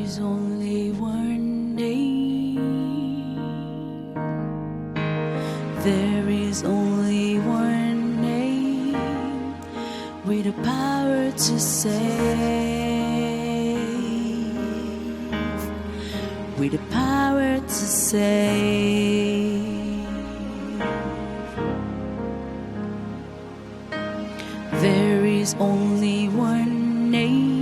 is only one name. There is only one name with the power to save, with the power to save. There is only one name